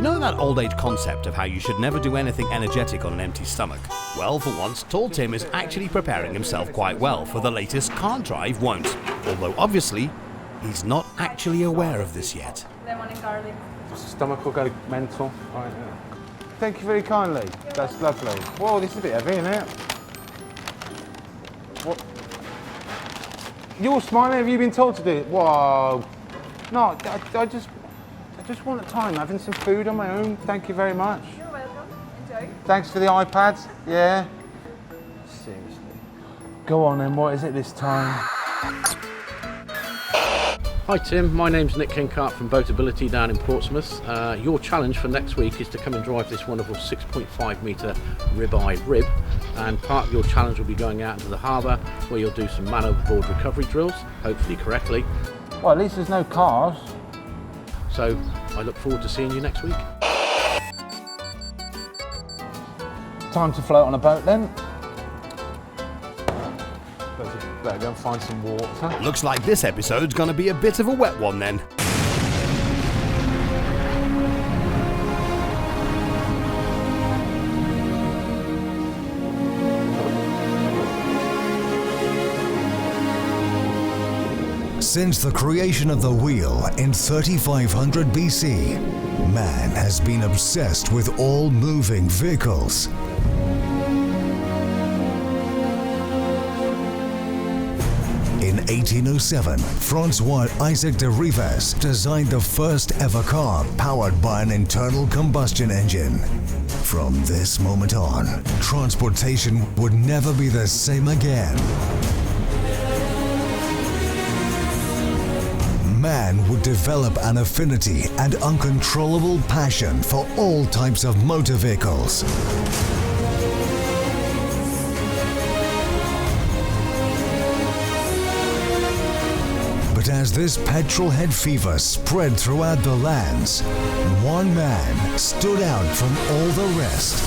know that old age concept of how you should never do anything energetic on an empty stomach? Well, for once, Tall Tim is actually preparing himself quite well for the latest Can't Drive Won't. Although obviously, he's not actually aware of this yet. Lemon and garlic. Stomach will go mental. Right, yeah. Thank you very kindly. That's lovely. Whoa, this is a bit heavy, isn't it? What? You're smiling. Have you been told to do it? Whoa. No, I just want the time having some food on my own. Thank you very much. You're welcome. Enjoy. Thanks for the iPads. Yeah. Seriously. Go on then. What is it this time? Hi Tim, my name's Nick Kincart from Boatability down in Portsmouth. Your challenge for next week is to come and drive this wonderful 6.5 metre ribeye rib, and part of your challenge will be going out into the harbour where you'll do some man overboard recovery drills, hopefully correctly. Well, at least there's no cars. So I look forward to seeing you next week. Time to float on a boat then. Better go and find some water. Looks like this episode's gonna be a bit of a wet one then. Since the creation of the wheel in 3500 BC, man has been obsessed with all moving vehicles. In 1807, Francois Isaac de Rivaz designed the first ever car powered by an internal combustion engine. From this moment on, transportation would never be the same again. Man would develop an affinity and uncontrollable passion for all types of motor vehicles. But as this petrol-head fever spread throughout the lands, one man stood out from all the rest.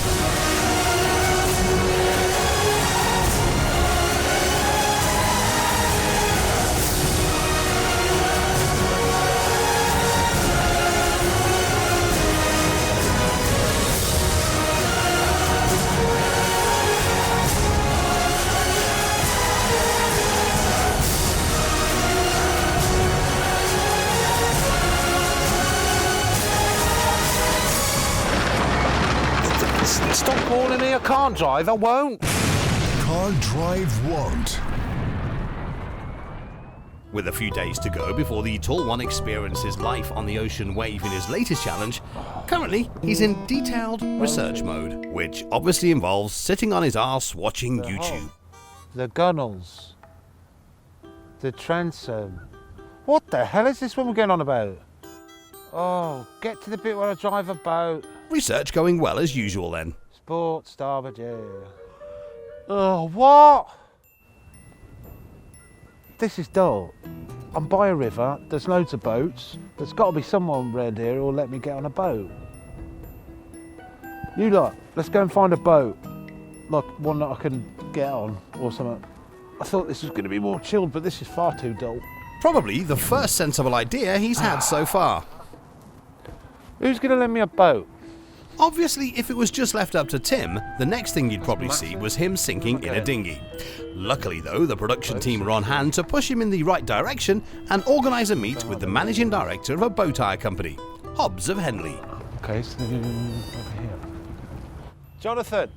Stop calling me a can't drive, I won't. Can't Drive Won't. With a few days to go before the Tall One experiences life on the ocean wave in his latest challenge, currently he's in detailed research mode, which obviously involves sitting on his arse watching YouTube. The gunnels. The transom. What the hell is this woman going on about? Oh, get to the bit where I drive a boat. Research going well as usual then. Sport, starboard, yeah. Oh, what? This is dull. I'm by a river, there's loads of boats. There's got to be someone around here who'll let me get on a boat. You lot, let's go and find a boat. Like one that I can get on or something. I thought this was going to be more chilled, but this is far too dull. Probably the first sensible idea he's had so far. Who's going to lend me a boat? Obviously, if it was just left up to Tim, the next thing you'd probably see was him sinking in a dinghy. Luckily though, the production team are on hand to push him in the right direction and organise a meet with the managing director of a boat hire company, Hobbs of Henley. Okay, so over here. Jonathan,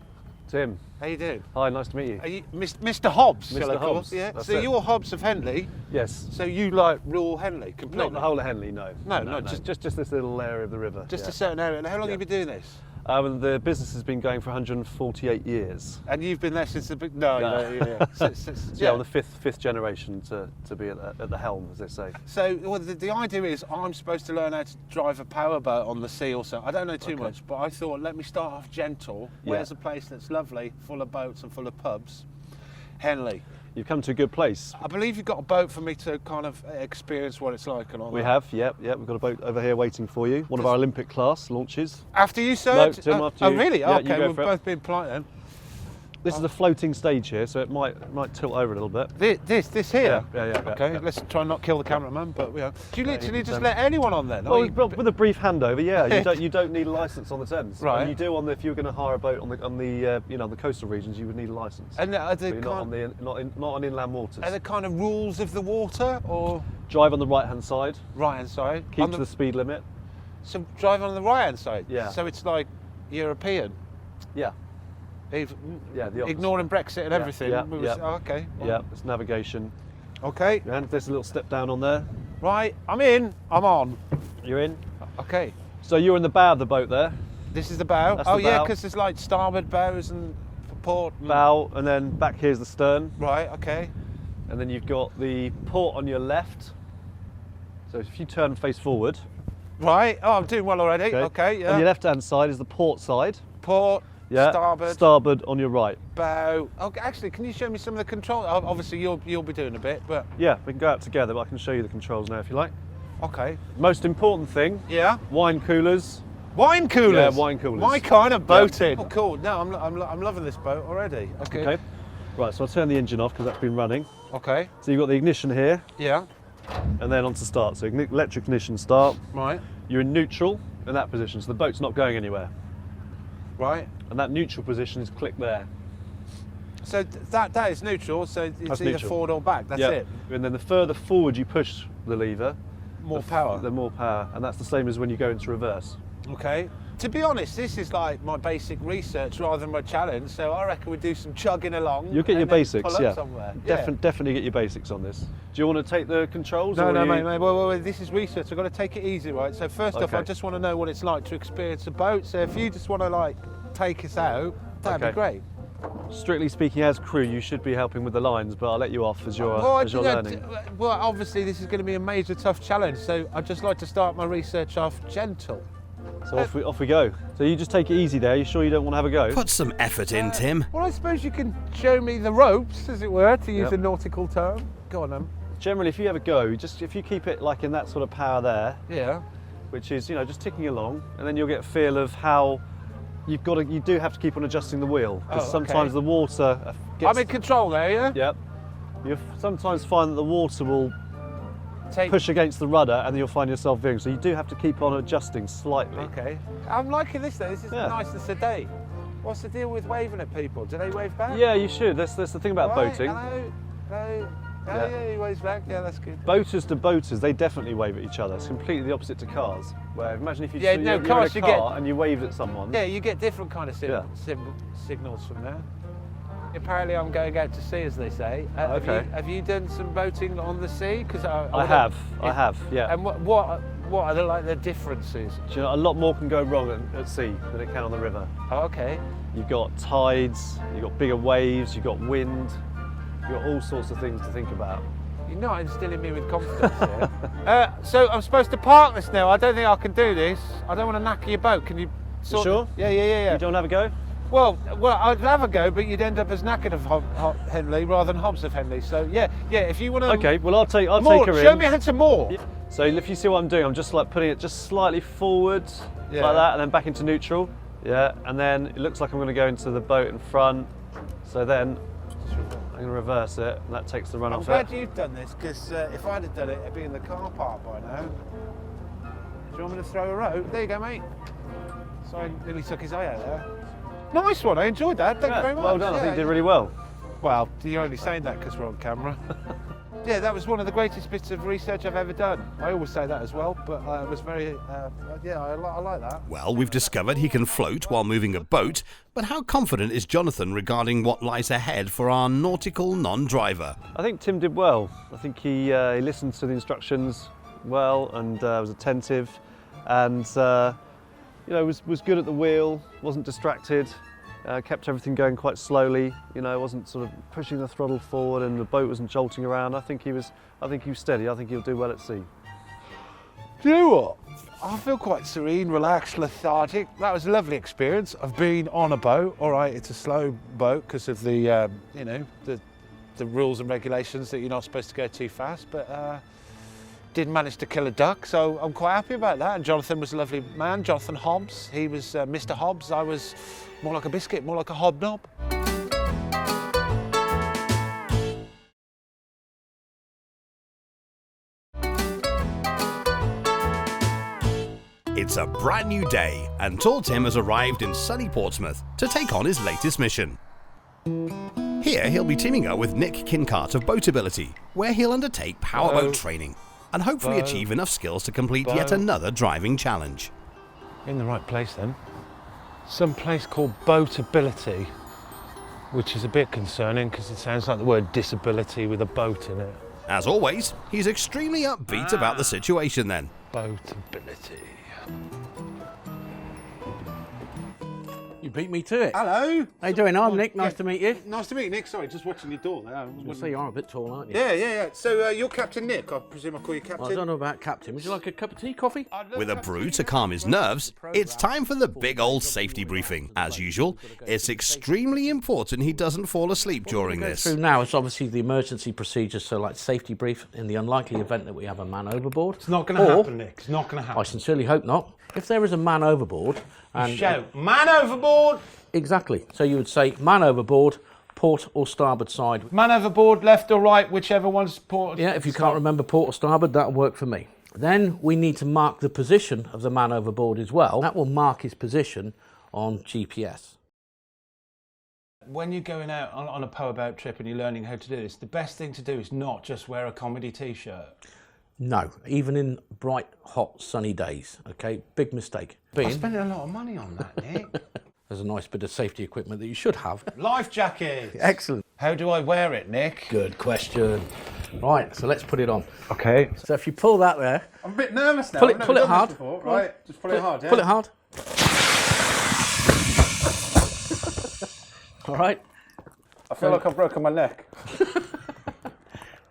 Tim. how you doing? Hi, nice to meet you. Are you Mr. Hobbs? Mr. shall I call? Hobbs, Yeah. that's So it. you're Hobbs of Henley. Yes. So you like rule Henley completely? Not the whole of Henley, no. No, just this little area of the river. Just yeah. a certain area. And how long have you been doing this? The business has been going for 148 years. And you've been there since the big. No, No. yeah. Yeah, I'm the fifth generation to be at the helm, as they say. So well, the idea is I'm supposed to learn how to drive a powerboat on the sea or something. I don't know too much, but I thought let me start off gentle. Where's a place that's lovely, full of boats and full of pubs? Henley. You've come to a good place. I believe you've got a boat for me to kind of experience what it's like and all We that. have, yep. We've got a boat over here waiting for you. One of our Olympic class launches. After you, sir? No, Tim, after Oh, you. really? Yeah, Okay, you go we've for it. both been polite then. This is a floating stage here, so it might tilt over a little bit. This here? Yeah. Okay, let's try and not kill the cameraman, but do you literally just Thames. let anyone on then? Well, with a brief handover, yeah. You don't need a license on the Thames. Right. And you do if you're going to hire a boat on the coastal regions, you would need a license. And are But you're not on inland waters. the kind of rules of the water, or Drive on the right hand side. right hand side? Keep to the speed limit. So drive on the right hand side. Yeah. So it's like European. Yeah. Yeah, the opposite. ignoring Brexit and Yeah, everything. yeah, We yeah. oh, okay. Yeah. It's navigation. Okay. And there's a little step down on there. Right. I'm in. I'm on. You're in. Okay. So you're in the bow of the boat there. This is the bow. That's Oh the yeah, bow. because there's like starboard bows and port. And, Bow, and then back here's the stern. Right. Okay. And then you've got the port on your left. So if you turn and face forward, Right. Oh, I'm doing well already. Okay. Yeah. on your left hand side is the port side. Port. Yeah. Starboard. Starboard on your right. Bow. Okay. Actually, can you show me some of the control? Obviously, you'll be doing a bit, but Yeah, we can go out together, but I can show you the controls now if you like. okay. Most important thing, Yeah. wine coolers. Wine coolers. Yeah, wine coolers. My kind of boating. Yeah. Oh, cool. No, I'm loving this boat already. Okay. Okay. Right, so I'll turn the engine off because that's been running. Okay. So you've got the ignition here, Yeah. and then on to start. So electric ignition start. Right. You're in neutral in that position, so the boat's not going anywhere. Right. And that neutral position is click there. So that is neutral. So it's That's either neutral. forward or back. That's Yep. it. And then the further forward you push the lever, More power. the more power. And that's the same as when you go into reverse. Okay. To be honest, this is like my basic research rather than my challenge. So I reckon we do some chugging along. You'll get your and then basics, pull up yeah. somewhere. Definitely get your basics on this. Do you want to take the controls? No, or no, are mate. you- Well, this is research. I've got to take it easy, right? So first off, Okay. I just want to know what it's like to experience a boat. So if you just want to like take us out, that'd be Okay. great. Strictly speaking, as crew, you should be helping with the lines, but I'll let you off as you're you know, learning. well, obviously this is going to be a major tough challenge. So I'd just like to start my research off gentle. So off we go. So you just take it easy there. You sure you don't want to have a go? Put some effort in, Tim. Well, I suppose you can show me the ropes, as it were, to use Yep. a nautical term. Go on, then. Generally, if you have a go, if you keep it like in that sort of power there, Yeah. which is just ticking along, and then you'll get a feel of how you do have to keep on adjusting the wheel because Oh, sometimes okay. the water gets. I'm in control there, yeah? Yep. You sometimes find that the water will Take. push against the rudder, and then you'll find yourself veering. So you do have to keep on adjusting slightly. Okay. I'm liking this though. This is Yeah. nice and sedate. What's the deal with waving at people? Do they wave back? Yeah, you should. That's the thing about Right, boating. Hello. Hello. Oh, Yeah. yeah, he waves back. Yeah, that's good. Boaters to boaters, they definitely wave at each other. It's completely the opposite to cars. Where imagine if you Yeah, you're, no, you're cars in a you car get- and you waved at someone. Yeah, you get different kind of Yeah. signals from there. Apparently, I'm going out to sea, as they say. Okay. Have you done some boating on the sea? Because I have, yeah. And what are the differences? Do you know, a lot more can go wrong at sea than it can on the river. Oh, okay. You've got tides, you've got bigger waves, you've got wind, you've got all sorts of things to think about. You're not instilling me with confidence here. So I'm supposed to park this now. I don't think I can do this. I don't want to knacker your boat. Can you? Sure? Yeah. You don't have a go? Well, I'd have a go, but you'd end up as knackered of Henley rather than Hobbs of Henley. So yeah. If you want to. Okay, well I'll take more, her in. show me how to moor. Yeah. So if you see what I'm doing, I'm just like putting it just slightly forward, Yeah. like that, and then back into neutral. Yeah, and then it looks like I'm going to go into the boat in front. So then I'm going to reverse it, and that takes the run I'm off glad it. you've done this because if I'd have done it, it'd be in the car park by now. Do you want me to throw a rope? There you go, mate. So I nearly took his eye out there. Nice one. I enjoyed that. Thank you very much. Well done. I think Yeah. you did really well. Well, you're only saying that because we're on camera. Yeah, that was one of the greatest bits of research I've ever done. I always say that as well, but it was very, I like that. Well, we've discovered he can float while moving a boat, but how confident is Jonathan regarding what lies ahead for our nautical non-driver? I think Tim did well. I think he listened to the instructions well and was attentive, and was good at the wheel, wasn't distracted, kept everything going quite slowly. Wasn't sort of pushing the throttle forward, and the boat wasn't jolting around. I think he was steady. I think he'll do well at sea. Do you know what? I feel quite serene, relaxed, lethargic. That was a lovely experience of being on a boat. All right, it's a slow boat because of the, the rules and regulations that you're not supposed to go too fast, but did manage to kill a duck, so I'm quite happy about that. And Jonathan was a lovely man, Jonathan Hobbs. He was Mr. Hobbs. I was more like a biscuit, more like a hobnob. It's a brand new day, and Tall Tim has arrived in sunny Portsmouth to take on his latest mission. Here he'll be teaming up with Nick Kincart of Boatability, where he'll undertake powerboat training and hopefully achieve enough skills to complete yet another driving challenge. In the right place then. Some place called Boatability, which is a bit concerning because it sounds like the word disability with a boat in it. As always, he's extremely upbeat about the situation then. Boatability. You beat me to it. Hello. How you doing? I'm Nick. Nice to meet you. Nice to meet you, Nick. Sorry, just watching your door there. I say you are a bit tall, aren't you? Yeah. So you're Captain Nick. I presume I call you Captain. Well, I don't know about captain. Would you like a cup of tea, coffee? With a brew to calm his nerves, it's time for the big old safety briefing. As usual, it's extremely important he doesn't fall asleep during this. Through now, it's obviously the emergency procedures, so like safety brief in the unlikely event that we have a man overboard. It's not going to happen, Nick. It's not going to happen. I sincerely hope not. If there is a man overboard, and shout, man overboard! Exactly. So you would say man overboard, port or starboard side. Man overboard, left or right, whichever one's port. Yeah, if you can't remember port or starboard, that'll work for me. Then we need to mark the position of the man overboard as well. That will mark his position on GPS. When you're going out on a powerboat trip and you're learning how to do this, the best thing to do is not just wear a comedy t-shirt. No, even in bright, hot, sunny days, okay? Big mistake. I'm spending a lot of money on that, Nick. There's a nice bit of safety equipment that you should have. Life jacket. Excellent. How do I wear it, Nick? Good question. Right, so let's put it on. Okay. So if you pull that there... I'm a bit nervous now. Pull it hard. Right, just pull it hard, yeah? Pull it hard. All right. I feel like I've broken my neck.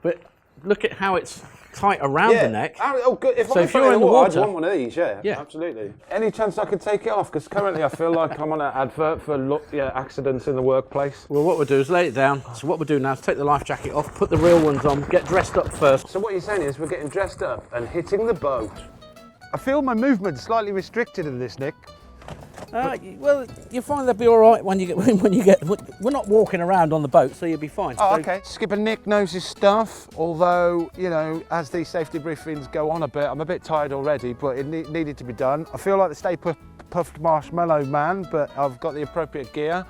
But look at how it's tight around the neck. Oh, good. If you're in the water, I'd want one of these, yeah, absolutely. Any chance I could take it off? Because currently I feel like I'm on an advert for accidents in the workplace. Well, what we'll do is lay it down. So what we'll do now is take the life jacket off, put the real ones on, get dressed up first. So what you're saying is we're getting dressed up and hitting the boat. I feel my movement's slightly restricted in this, Nick. Well, you find they'll be all right when you get. We're not walking around on the boat, so you'll be fine. Oh, okay. Skipper Nick knows his stuff. Although, you know, as these safety briefings go on a bit, I'm a bit tired already, but it needed to be done. I feel like the Stay Puffed Marshmallow Man, but I've got the appropriate gear.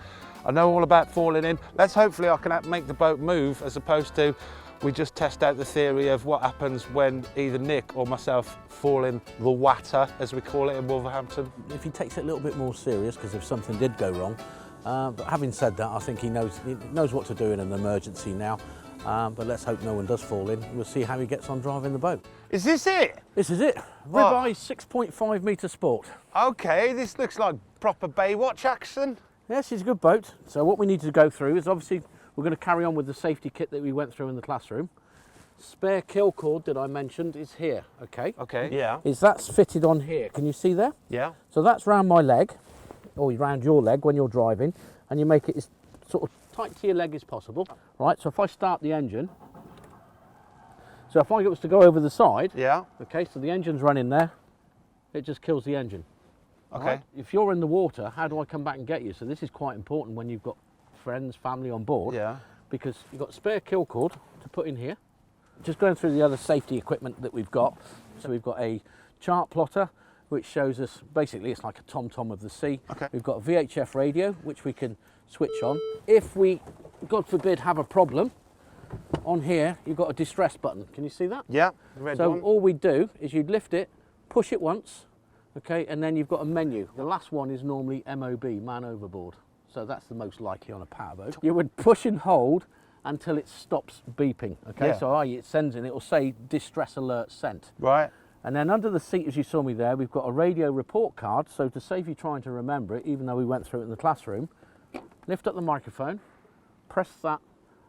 I know all about falling in. Hopefully I can make the boat move, as opposed to we just test out the theory of what happens when either Nick or myself fall in the water, as we call it in Wolverhampton. If he takes it a little bit more serious, because if something did go wrong, but having said that, I think he knows what to do in an emergency now. But let's hope no one does fall in. We'll see how he gets on driving the boat. Is this it? This is it. Ribeye 6.5 metre sport. Okay, this looks like proper Baywatch action. Yes, it's a good boat. So what we need to go through is obviously we're going to carry on with the safety kit that we went through in the classroom. Spare kill cord that I mentioned is here, okay? Okay, yeah. That's fitted on here. Can you see there? Yeah. So that's round my leg, or round your leg when you're driving, and you make it as sort of tight to your leg as possible. Right, so if I start the engine, so if I was to go over the side, yeah. Okay, so the engine's running there, it just kills the engine. Okay. Right? If you're in the water, how do I come back and get you? So this is quite important when you've got friends, family on board, because you've got spare kill cord to put in here. Just going through the other safety equipment that we've got. So we've got a chart plotter, which shows us, basically it's like a TomTom of the sea. Okay. We've got a VHF radio, which we can switch on. If we, God forbid, have a problem, on here you've got a distress button. Can you see that? Yeah, the red so one. all we do is you'd lift it, push it once, okay, and then you've got a menu. The last one is normally MOB, man overboard. So that's the most likely on a powerboat. You would push and hold until it stops beeping, okay? Yeah. So it sends in, it will say distress alert sent. Right. And then under the seat, as you saw me there, we've got a radio report card. So to save you trying to remember it, even though we went through it in the classroom, lift up the microphone, press that,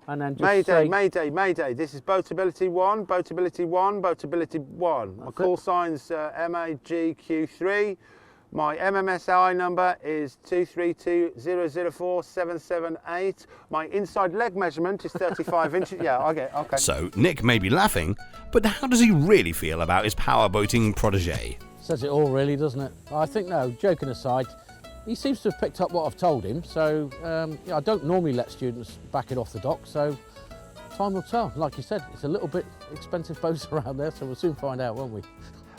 and then just say... Mayday, Mayday. This is Boatability 1, Boatability 1, Boatability 1. My call sign's MAGQ3. My MMSI number is 232004778. My inside leg measurement is 35 inches. Yeah, I get it. Okay. So Nick may be laughing, but how does he really feel about his powerboating protege? Says it all really, doesn't it? I think, no, joking aside, he seems to have picked up what I've told him. So I don't normally let students back it off the dock, so time will tell. Like you said, it's a little bit expensive boats around there, so we'll soon find out, won't we?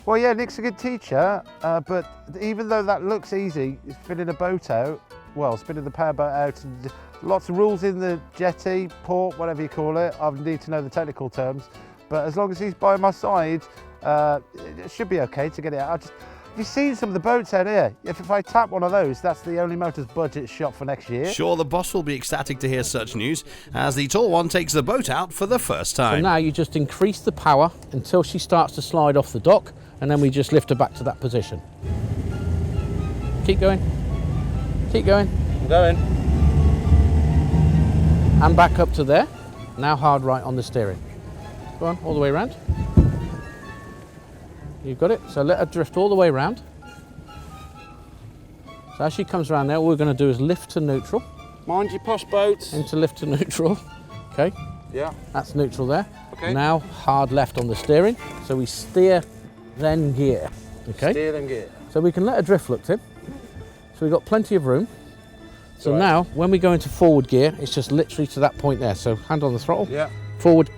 Well, yeah, Nick's a good teacher, but even though that looks easy, spinning a boat out, well, spinning the powerboat out, and lots of rules in the jetty, port, whatever you call it. I need to know the technical terms, but as long as he's by my side, it should be okay to get it out. Have you seen some of the boats out here? If I tap one of those, that's the Only Motors budget shot for next year. Sure, the boss will be ecstatic to hear such news, as the tall one takes the boat out for the first So time. now you just increase the power until she starts to slide off the dock, and then we just lift her back to that position. Keep going. Keep going. I'm going. And back up to there. Now hard right on the steering. Go on, all the way around. You've got it. So let her drift all the way around. So as she comes around there, all we're going to do is lift to neutral. Mind your posh boats. Into lift to neutral. Okay. Yeah. That's neutral there. Okay. Now hard left on the steering. So we steer, then gear. Okay. Steer then gear. So we can let her drift, look, Tim. So we've got plenty of room. So Right. now when we go into forward gear, it's just literally to that point there. So hand on the throttle. Yeah. Forward.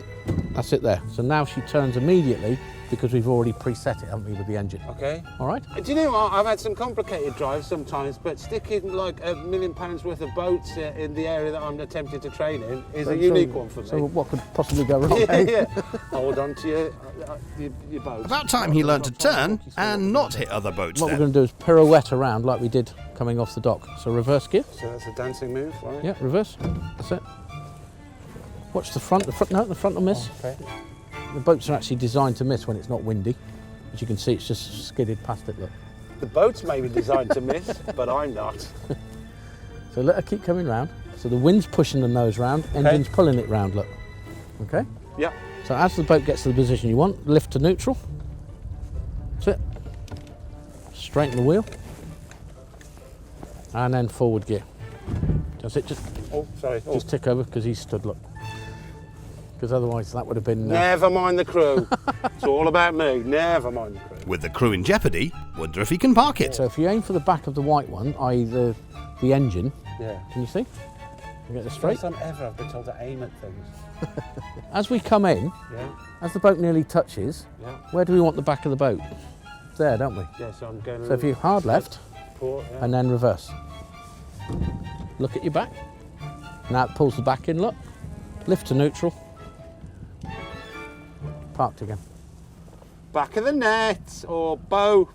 That's it there. So now she turns immediately because we've already preset it, haven't we, with the engine. Okay. All right. Do you know what? I've had some complicated drives sometimes, but sticking like £1 million worth of boats in the area that I'm attempting to train in is a unique one for me. So what could possibly go wrong? yeah, eh? yeah. Hold on to your boat. About time he learned to turn and not hit other boats What we're then. going to do is pirouette around like we did coming off the dock. So reverse gear. So that's a dancing move, right? Yeah, reverse. That's it. Watch the front. No, the front will miss. Okay. The boats are actually designed to miss when it's not windy. As you can see, it's just skidded past it, look. The boat's maybe designed to miss, but I'm not. So let her keep coming round. So the wind's pushing the nose round, engine's pulling it round, look. Okay? Yeah. So as the boat gets to the position you want, lift to neutral. That's it. Straighten the wheel. And then forward gear. That's it, just Oh, sorry. Oh. just tick over because he's stood, look. Because otherwise that would have been... Never mind the crew. It's all about me. Never mind the crew. With the crew in jeopardy, wonder if he can park it. So if you aim for the back of the white one, i.e. the engine, Yeah. can you see? You get this straight. First time ever I've been told to aim at things. As we come in, Yeah. as the boat nearly touches, Yeah. where do we want the back of the boat? There, don't we? Yeah. So I'm going. So if you hard left port, yeah. and then reverse. Look at your back. Now it pulls the back in, look. Lift to neutral. Parked again. Back of the net or boat.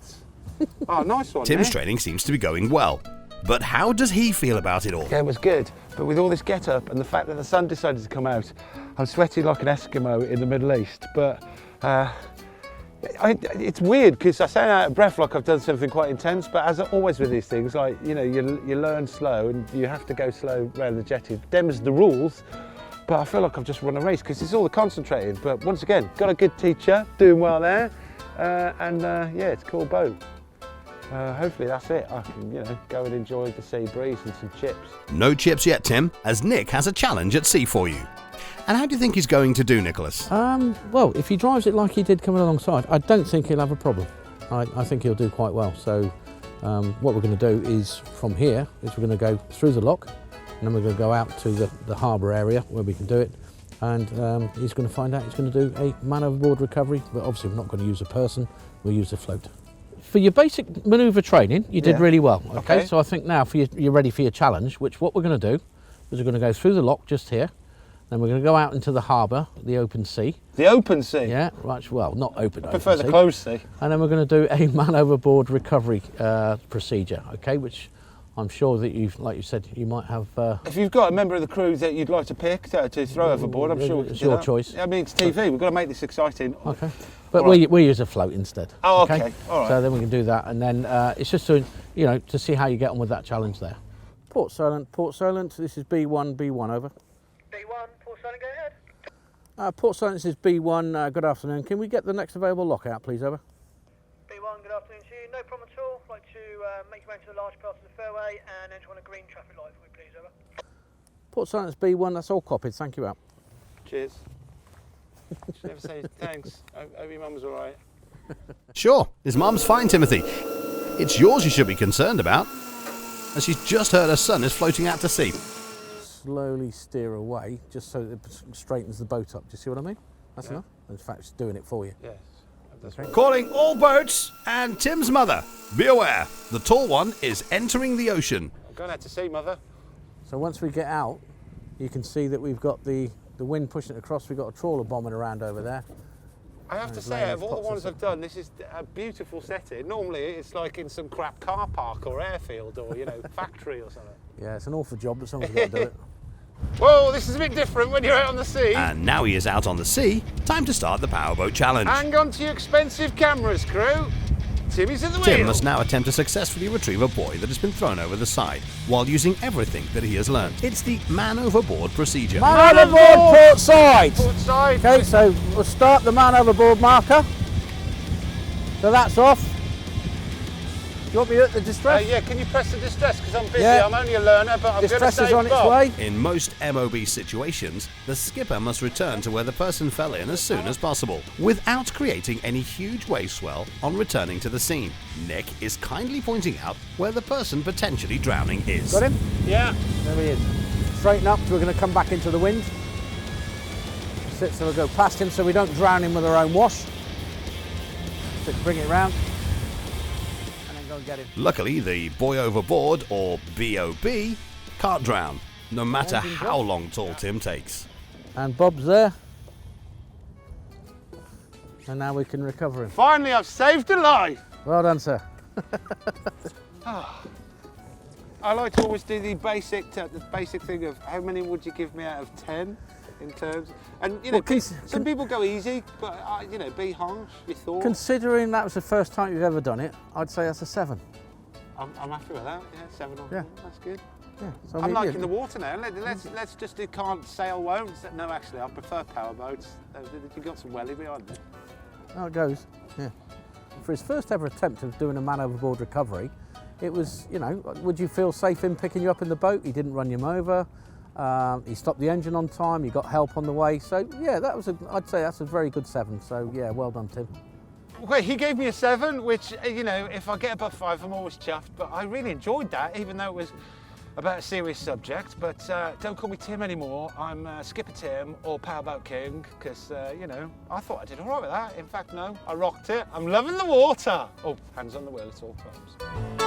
Oh, nice one. Tim's Nick. training seems to be going well. But how does he feel about it all? Yeah, it was good. But with all this get up and the fact that the sun decided to come out, I'm sweating like an Eskimo in the Middle East. But it's weird because I sound out of breath like I've done something quite intense. But as always with these things, like, you know, you learn slow and you have to go slow around the jetty. Them's the rules. But I feel like I've just run a race because it's all the concentrating. But once again, got a good teacher, doing well there. Yeah, it's a cool boat. Hopefully that's it. I can, you know, go and enjoy the sea breeze and some chips. No chips yet, Tim, as Nick has a challenge at sea for you. And how do you think he's going to do, Nicholas? Well, if he drives it like he did coming alongside, I don't think he'll have a problem. I think he'll do quite well. So what we're going to do is, from here, is we're going to go through the lock, and then we're going to go out to the harbour area where we can do it. And he's going to find out he's going to do a man overboard recovery, but obviously we're not going to use a person, we'll use a float. For your basic manoeuvre training, you did really well. Okay, so I think now you're ready for your challenge, which what we're going to do is we're going to go through the lock just here, then we're going to go out into the harbour, the open sea. The open sea? Yeah, right, well, not open. I prefer the closed sea. And then we're going to do a man overboard recovery procedure, okay, which I'm sure that you've, like you said, you might have... If you've got a member of the crew that you'd like to pick to throw overboard, I'm sure we can it's do your that. choice. I mean, it's TV, we've got to make this exciting. Okay. But All right. we use a float instead. Oh, okay. All right. So then we can do that, and then it's just to, you know, to see how you get on with that challenge there. Port Solent, this is B1, over. B1, Port Solent, go ahead. Port Solent, this is B1, good afternoon. Can we get the next available lockout, please, over? B1, good afternoon to you. No problem at all. I'd like to make your way into the large part of the fairway and enter on a green traffic light for me, please, over. Port Solent, it's B1, that's all copied. Thank you, out. Cheers. Should never say thanks. Hope your mum's all right. Sure, his mum's fine, Timothy. It's yours you should be concerned about, as she's just heard her son is floating out to sea. Slowly steer away, just so it straightens the boat up. Do you see what I mean? That's enough. In fact, it's doing it for you. Yes. That's right. Calling all boats and Tim's mother. Be aware, the tall one is entering the ocean. I'm going out to sea, Mother. So once we get out, you can see that we've got the wind pushing it across. We've got a trawler bombing around over there. I have to say, of all the ones I've done, this is a beautiful setting. Normally, it's like in some crap car park or airfield or, you know, factory or something. Yeah, it's an awful job, but someone's got to do it. Whoa, this is a bit different when you're out on the sea. And now he is out on the sea, time to start the powerboat challenge. Hang on to your expensive cameras, crew. Timmy's at the wheel. Tim must now attempt to successfully retrieve a buoy that has been thrown over the side, while using everything that he has learned. It's the man overboard procedure. Man overboard, port side! Port side. Okay, so we'll start the man overboard marker. So that's off. You want me to hit the distress? Yeah, can you press the distress? Because I'm busy. Yeah. I'm only a learner, but I'm going to Distress save is on its Bob. way. In most MOB situations, the skipper must return to where the person fell in as soon as possible, without creating any huge wave swell on returning to the scene. Nick is kindly pointing out where the person potentially drowning is. Got him? Yeah. There he is. Straighten up, we're going to come back into the wind. Sit, so we'll go past him so we don't drown him with our own wash. Sit, bring it round. And then go and get him. Luckily, the boy overboard, or BOB, can't drown, no matter how long tall Tim takes. And Bob's there. And now we can recover him. Finally, I've saved a life. Well done, sir. I like to always do the basic thing of how many would you give me out of 10 in terms, and you know, some people go easy, but you know, be harsh, be thought. Considering that was the first time you've ever done it, I'd say that's a 7. I'm happy with that. Yeah, 7 or Yeah. That's good. Yeah. So I I'm mean, liking yeah, the water now. Let's just do can't sail won't. No, actually, I prefer powerboats. You've got some welly behind me. how it goes. Yeah. For his first ever attempt of doing a man overboard recovery, it was, you know, would you feel safe in picking you up in the boat? He didn't run you over. He stopped the engine on time. You got help on the way. So yeah, that was I'd say that's a very good 7. So yeah, well done, Tim. Well, he gave me a 7, which, you know, if I get above 5, I'm always chuffed. But I really enjoyed that, even though it was about a serious subject. But don't call me Tim anymore. I'm Skipper Tim or Powerboat King, because, you know, I thought I did all right with that. In fact, no, I rocked it. I'm loving the water. Oh, hands on the wheel at all times.